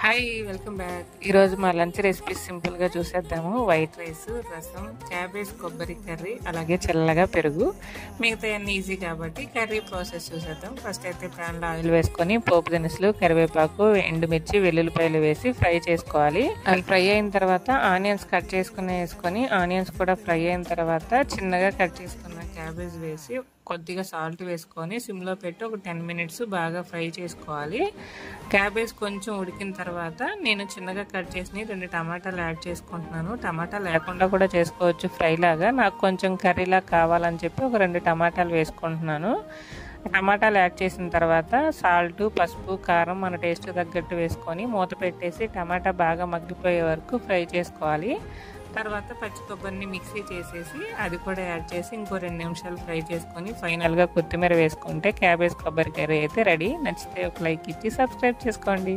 Hi, welcome back. ఈరోజు మా lunch recipes సింపుల్గా చూసేద్దాము. వైట్ రైస్, రసం, క్యాబేజ్, కొబ్బరి కర్రీ, అలాగే చల్లగా పెరుగు. మిగతా అన్ని ఈజీ కాబట్టి కర్రీ ప్రాసెస్ చూసేద్దాం. ఫస్ట్ అయితే ప్యాన్లో ఆయిల్ వేసుకొని పోపు దినుసులు, కరివేపాకు, ఎండుమిర్చి, వెల్లుల్లిపాయలు వేసి ఫ్రై చేసుకోవాలి. అవి ఫ్రై అయిన తర్వాత ఆనియన్స్ కట్ చేసుకుని వేసుకొని ఆనియన్స్ కూడా ఫ్రై అయిన తర్వాత చిన్నగా కట్ చేసుకున్న క్యాబేజ్ వేసి కొద్దిగా సాల్ట్ వేసుకొని సిమ్లో పెట్టి ఒక 10 మినిట్స్ బాగా ఫ్రై చేసుకోవాలి. క్యాబేజ్ కొంచెం ఉడికిన తర్వాత నేను చిన్నగా కట్ చేసి 2 టమాటాలు యాడ్ చేసుకుంటున్నాను. టమాటా లేకుండా కూడా చేసుకోవచ్చు ఫ్రై లాగా. నాకు కొంచెం కర్రీలా కావాలని చెప్పి ఒక 2 టమాటాలు వేసుకుంటున్నాను. టమాటాలు యాడ్ చేసిన తర్వాత సాల్ట్, పసుపు, కారం మన టేస్ట్ తగ్గట్టు వేసుకొని మూత పెట్టేసి టమాటా బాగా మగ్గిపోయే వరకు ఫ్రై చేసుకోవాలి. తర్వాత పచ్చి కొబ్బరిని మిక్సీ చేసేసి అది కూడా యాడ్ చేసి ఇంకో 2 నిమిషాలు ఫ్రై చేసుకొని ఫైనల్గా కొత్తిమీర వేసుకుంటే క్యాబేజ్ కొబ్బరి కర్రీ అయితే రెడీ. నచ్చితే ఒక లైక్ ఇచ్చి సబ్స్క్రైబ్ చేసుకోండి.